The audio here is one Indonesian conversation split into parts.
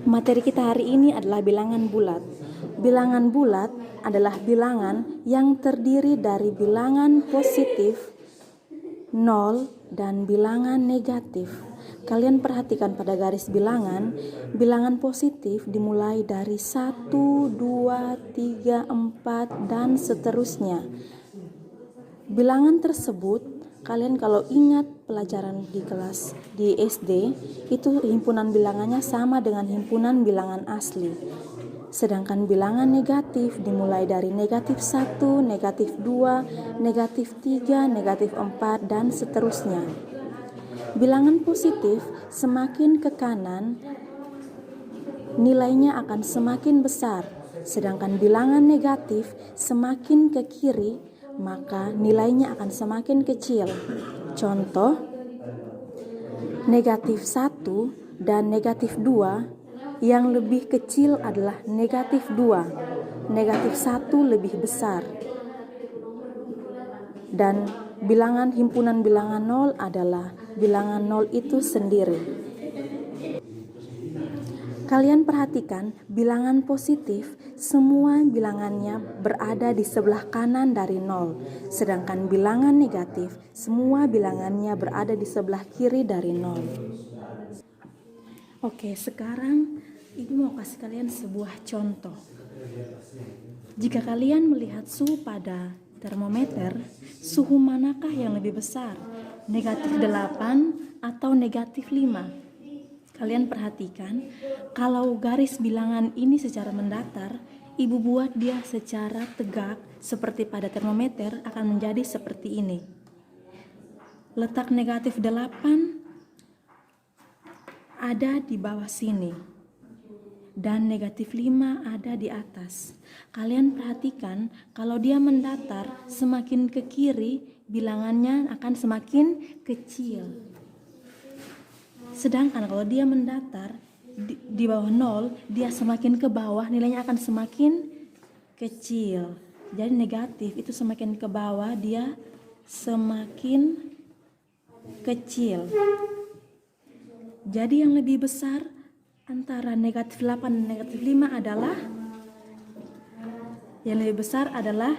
Materi kita hari ini adalah bilangan bulat. Bilangan bulat adalah bilangan yang terdiri dari bilangan positif, 0, dan bilangan negatif. Kalian perhatikan pada garis bilangan, bilangan positif dimulai dari 1, 2, 3, 4, dan seterusnya. Bilangan tersebut, kalian kalau ingat pelajaran di kelas di SD, itu himpunan bilangannya sama dengan himpunan bilangan asli. Sedangkan bilangan negatif dimulai dari negatif 1, negatif 2, negatif 3, negatif 4, dan seterusnya. Bilangan positif semakin ke kanan, nilainya akan semakin besar. Sedangkan bilangan negatif semakin ke kiri, maka nilainya akan semakin kecil. Contoh, negatif 1 dan negatif 2, yang lebih kecil adalah negatif 2. Negatif 1 lebih besar. Dan bilangan himpunan bilangan 0 adalah bilangan 0 itu sendiri. Kalian perhatikan bilangan positif, semua bilangannya berada di sebelah kanan dari 0. Sedangkan bilangan negatif, semua bilangannya berada di sebelah kiri dari 0. Oke, sekarang Ibu mau kasih kalian sebuah contoh. Jika kalian melihat suhu pada termometer, suhu manakah yang lebih besar? Negatif 8 atau negatif 5? Kalian perhatikan, kalau garis bilangan ini secara mendatar, Ibu buat dia secara tegak seperti pada termometer akan menjadi seperti ini. Letak negatif 8 ada di bawah sini dan negatif 5 ada di atas. Kalian perhatikan, kalau dia mendatar semakin ke kiri, bilangannya akan semakin kecil. Sedangkan kalau dia mendatar di bawah 0, dia semakin ke bawah, nilainya akan semakin kecil. Jadi negatif itu semakin ke bawah, dia semakin kecil. Jadi yang lebih besar antara negatif 8 dan negatif 5 adalah, yang lebih besar adalah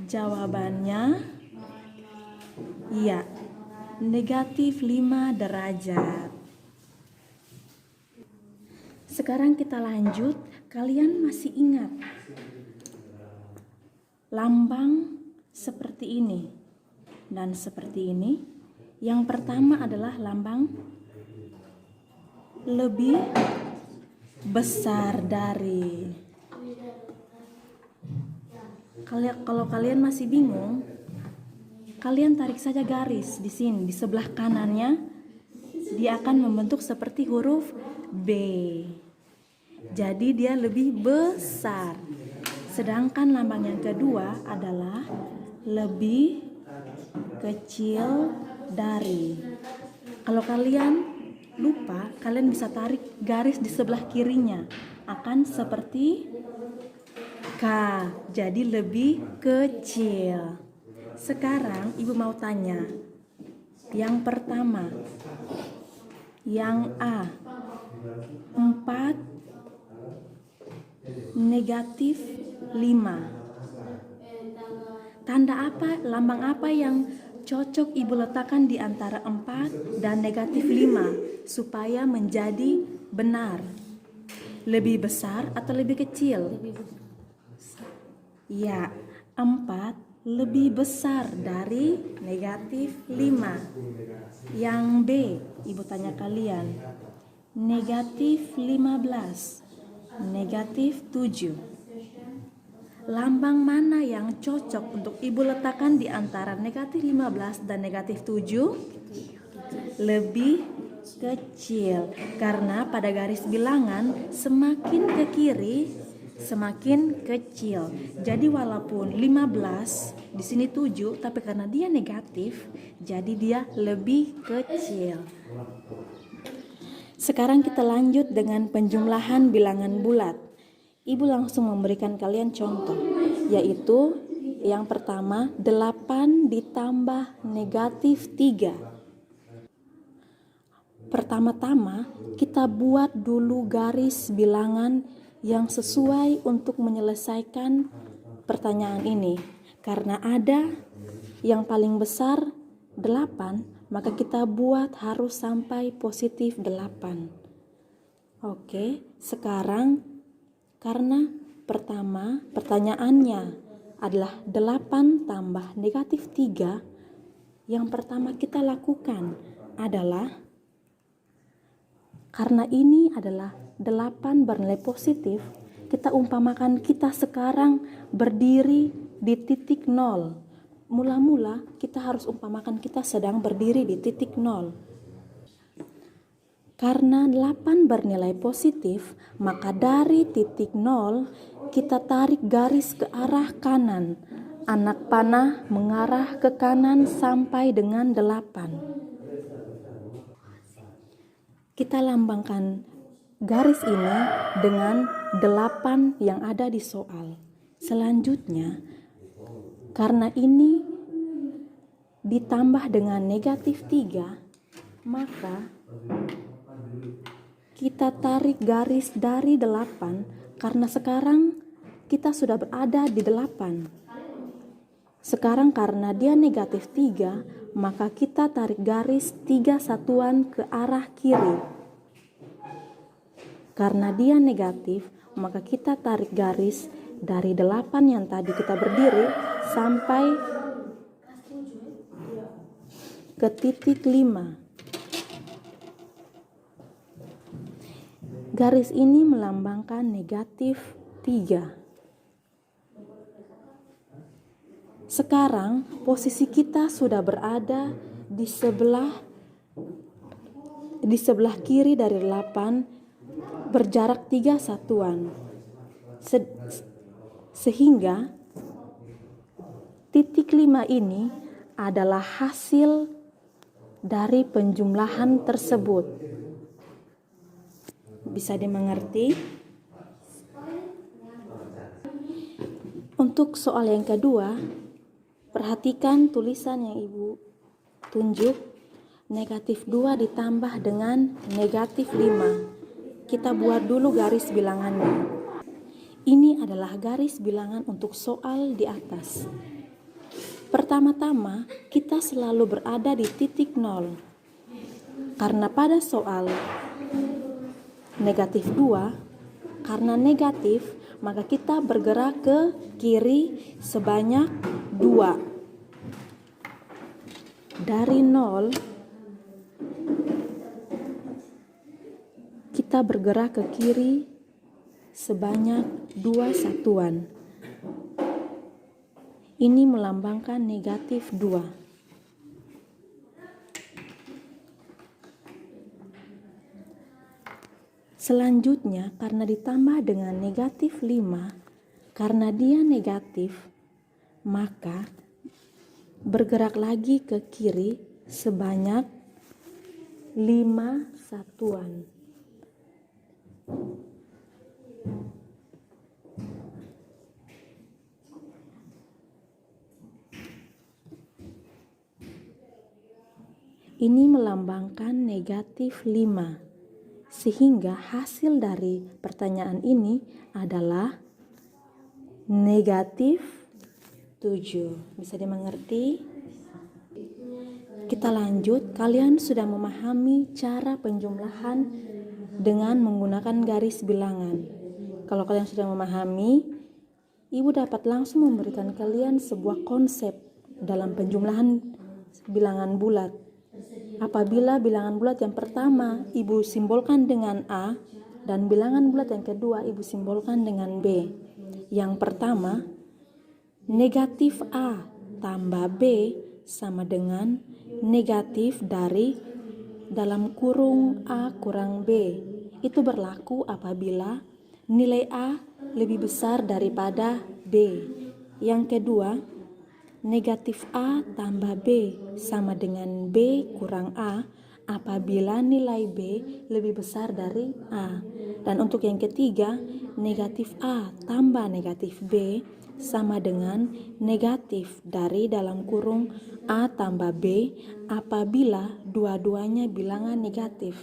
jawabannya iya, negatif 5 derajat. Sekarang kita lanjut, kalian masih ingat lambang seperti ini dan seperti ini. Yang pertama adalah lambang lebih besar dari. Kalau kalian masih bingung, kalian tarik saja garis di sini, di sebelah kanannya dia akan membentuk seperti huruf B. Jadi dia lebih besar. Sedangkan lambang yang kedua adalah lebih kecil dari. Kalau kalian lupa, kalian bisa tarik garis di sebelah kirinya, akan seperti K, jadi lebih kecil. Sekarang Ibu mau tanya, yang pertama, yang A, 4 negatif 5. Tanda apa, lambang apa yang cocok Ibu letakkan di antara 4 dan negatif 5 supaya menjadi benar? Lebih besar atau lebih kecil? Ya, 4 lebih besar dari negatif 5. Yang B, Ibu tanya kalian, negatif 15, negatif 7. Lambang mana yang cocok untuk Ibu letakkan di antara negatif 15 dan negatif 7? Lebih kecil, karena pada garis bilangan semakin ke kiri semakin kecil. Jadi walaupun 15 di sini 7, tapi karena dia negatif, jadi dia lebih kecil. Sekarang kita lanjut dengan penjumlahan bilangan bulat. Ibu langsung memberikan kalian contoh, yaitu yang pertama 8 ditambah negatif 3. Pertama-tama kita buat dulu garis bilangan yang sesuai untuk menyelesaikan pertanyaan ini. Karena ada yang paling besar 8, maka kita buat harus sampai positif 8. Oke, sekarang karena pertama pertanyaannya adalah 8 tambah negatif 3, yang pertama kita lakukan adalah, karena ini adalah 8 bernilai positif, kita umpamakan kita sekarang berdiri di titik 0. Mula-mula kita harus umpamakan kita sedang berdiri di titik 0. Karena 8 bernilai positif, maka dari titik 0 kita tarik garis ke arah kanan. Anak panah mengarah ke kanan sampai dengan 8. Kita lambangkan garis ini dengan 8 yang ada di soal. Selanjutnya, karena ini ditambah dengan negatif 3, maka kita tarik garis dari 8 karena sekarang kita sudah berada di 8. Sekarang karena dia negatif 3, maka kita tarik garis 3 satuan ke arah kiri. Karena dia negatif, maka kita tarik garis dari 8 yang tadi kita berdiri sampai ke titik 5. Garis ini melambangkan negatif 3. Sekarang posisi kita sudah berada di sebelah kiri dari 8 berjarak 3 satuan. Sehingga titik 5 ini adalah hasil dari penjumlahan tersebut. Bisa dimengerti? Untuk soal yang kedua, perhatikan tulisan yang Ibu tunjuk. Negatif 2 ditambah dengan negatif 5. Kita buat dulu garis bilangannya. Ini adalah garis bilangan untuk soal di atas. Pertama-tama, kita selalu berada di titik 0. Karena pada soal negatif 2, karena negatif, maka kita bergerak ke kiri sebanyak 2. Dari 0, kita bergerak ke kiri sebanyak 2 satuan. Ini melambangkan negatif 2. Selanjutnya, karena ditambah dengan negatif 5, karena dia negatif, maka bergerak lagi ke kiri sebanyak 5 satuan. Ini melambangkan negatif 5. Sehingga hasil dari pertanyaan ini adalah negatif 7. Bisa dimengerti? Kita lanjut. Kalian sudah memahami cara penjumlahan dengan menggunakan garis bilangan. Kalau kalian sudah memahami, Ibu dapat langsung memberikan kalian sebuah konsep dalam penjumlahan bilangan bulat. Apabila bilangan bulat yang pertama Ibu simbolkan dengan A dan bilangan bulat yang kedua Ibu simbolkan dengan B. Yang pertama, negatif A tambah B sama dengan negatif dari dalam kurung A kurang B. Itu berlaku apabila nilai A lebih besar daripada B. Yang kedua, negatif A tambah B sama dengan B kurang A apabila nilai B lebih besar dari A. Dan untuk yang ketiga, negatif A tambah negatif B sama dengan negatif dari dalam kurung A tambah B apabila dua-duanya bilangan negatif.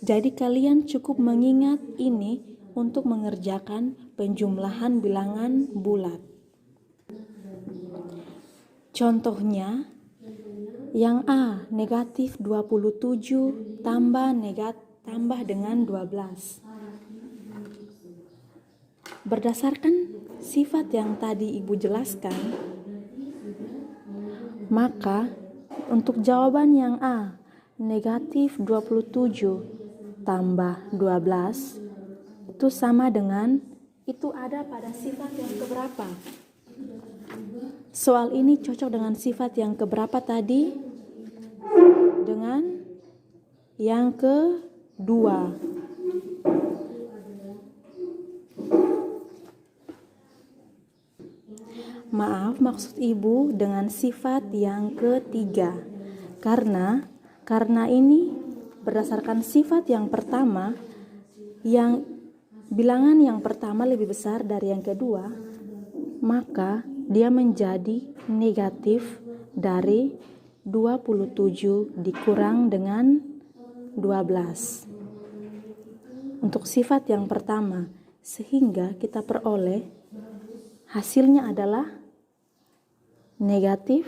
Jadi kalian cukup mengingat ini untuk mengerjakan penjumlahan bilangan bulat. Contohnya, yang A negatif 27 tambah dengan 12. Berdasarkan sifat yang tadi Ibu jelaskan, maka untuk jawaban yang A negatif 27 tambah 12 itu sama dengan, itu ada pada sifat yang keberapa? Soal ini cocok dengan sifat yang keberapa tadi? Dengan yang kedua. Maaf, maksud Ibu dengan sifat yang ketiga. Karena ini berdasarkan sifat yang pertama, yang bilangan yang pertama lebih besar dari yang kedua, maka dia menjadi negatif dari 27 dikurang dengan 12. Untuk sifat yang pertama, sehingga kita peroleh hasilnya adalah negatif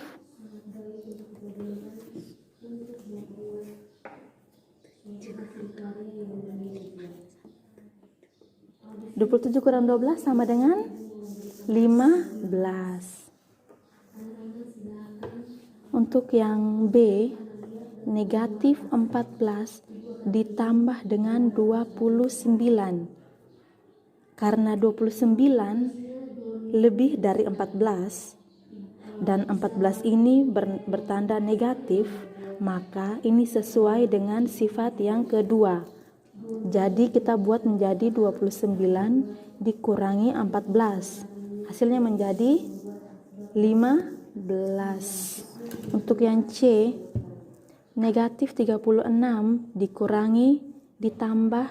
27 kurang 12 sama dengan 15. Untuk yang B, negatif 14 ditambah dengan 29. Karena 29 lebih dari 14 dan 14 ini bertanda negatif, maka ini sesuai dengan sifat yang kedua. Jadi kita buat menjadi 29 dikurangi 14. Hasilnya menjadi 15. Untuk yang C, negatif 36 dikurangi ditambah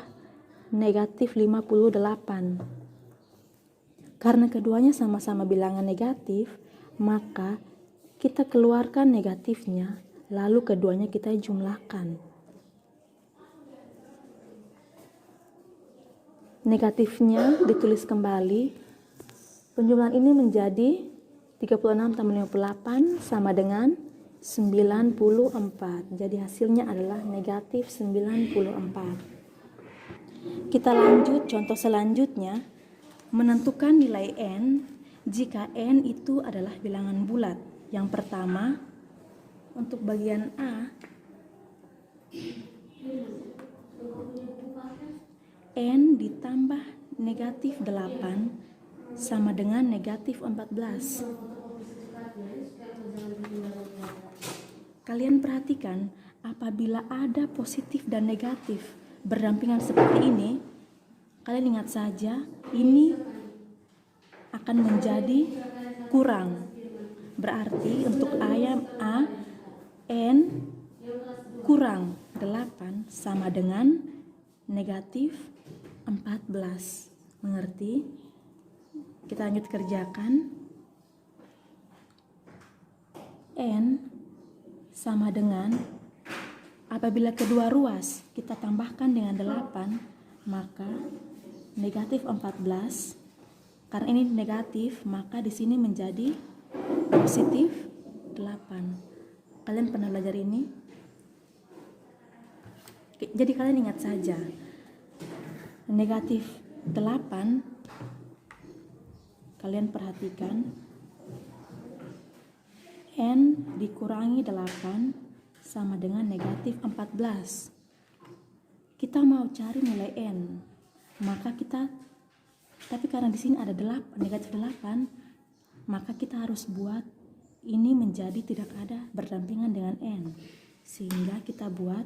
negatif 58. Karena keduanya sama-sama bilangan negatif, maka kita keluarkan negatifnya, lalu keduanya kita jumlahkan. Negatifnya ditulis kembali. Penjumlahan ini menjadi 36 tambah 58 sama dengan 94. Jadi hasilnya adalah negatif 94. Kita lanjut contoh selanjutnya. Menentukan nilai N jika N itu adalah bilangan bulat. Yang pertama, untuk bagian A, N ditambah negatif 8 sama dengan negatif 14. Kalian perhatikan, apabila ada positif dan negatif berdampingan seperti ini, kalian ingat saja, ini akan menjadi kurang. Berarti untuk ayam A, N kurang 8 sama dengan negatif 14. Mengerti? Kita lanjut kerjakan. N sama dengan, apabila kedua ruas kita tambahkan dengan 8, maka negatif 14. Karena ini negatif, maka di sini menjadi positif 8. Kalian pernah belajar ini? Jadi kalian ingat saja, negatif 8, kalian perhatikan, N dikurangi 8 sama dengan negatif 14. Kita mau cari nilai N, maka tapi karena di sini ada negatif 8, maka kita harus buat ini menjadi tidak ada berdampingan dengan N. Sehingga kita buat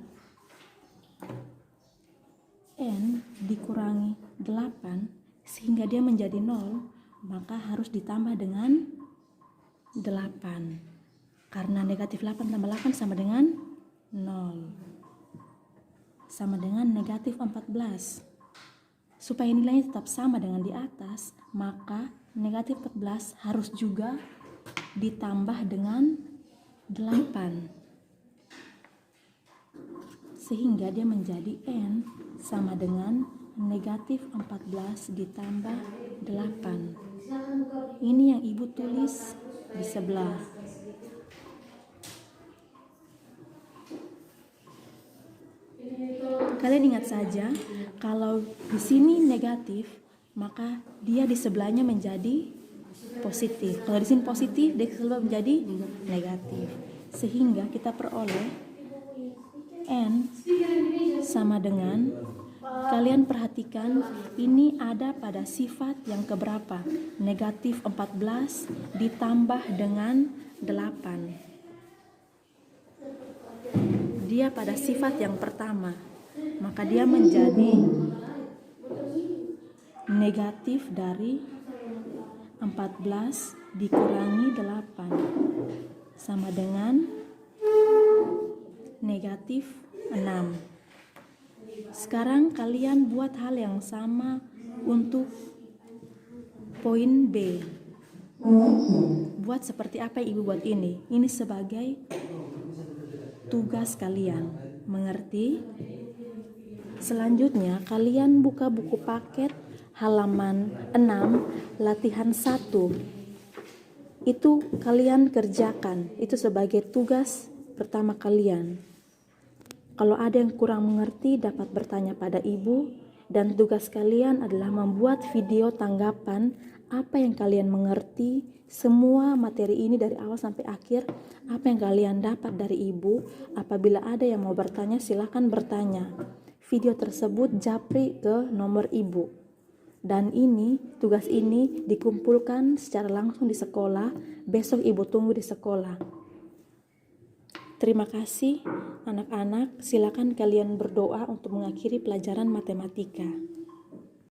N dikurangi 8 sehingga dia menjadi 0, maka harus ditambah dengan 8. Karena negatif 8 tambah 8 sama dengan 0. sama dengan negatif 14. Supaya nilainya tetap sama dengan di atas, maka negatif 14 harus juga ditambah dengan 8. Sehingga dia menjadi N sama dengan negatif 14 ditambah 8. Ini yang Ibu tulis di sebelah. Kalian ingat saja, kalau di sini negatif, maka dia di sebelahnya menjadi positif. Kalau di sini positif, dia di sebelah menjadi negatif. Sehingga kita peroleh N sama dengan, kalian perhatikan ini ada pada sifat yang keberapa? Negatif 14 ditambah dengan 8. Dia pada sifat yang pertama, maka dia menjadi negatif dari 14 dikurangi 8 sama dengan negatif 6. Sekarang kalian buat hal yang sama untuk poin B. Buat seperti apa Ibu buat ini? Ini sebagai tugas kalian. Mengerti? Selanjutnya kalian buka buku paket halaman 6 latihan 1. Itu kalian kerjakan. Itu sebagai tugas pertama kalian. Kalau ada yang kurang mengerti dapat bertanya pada Ibu, dan tugas kalian adalah membuat video tanggapan apa yang kalian mengerti, semua materi ini dari awal sampai akhir, apa yang kalian dapat dari Ibu. Apabila ada yang mau bertanya, silakan bertanya. Video tersebut japri ke nomor Ibu. Dan ini, tugas ini dikumpulkan secara langsung di sekolah. Besok Ibu tunggu di sekolah. Terima kasih anak-anak, silakan kalian berdoa untuk mengakhiri pelajaran matematika.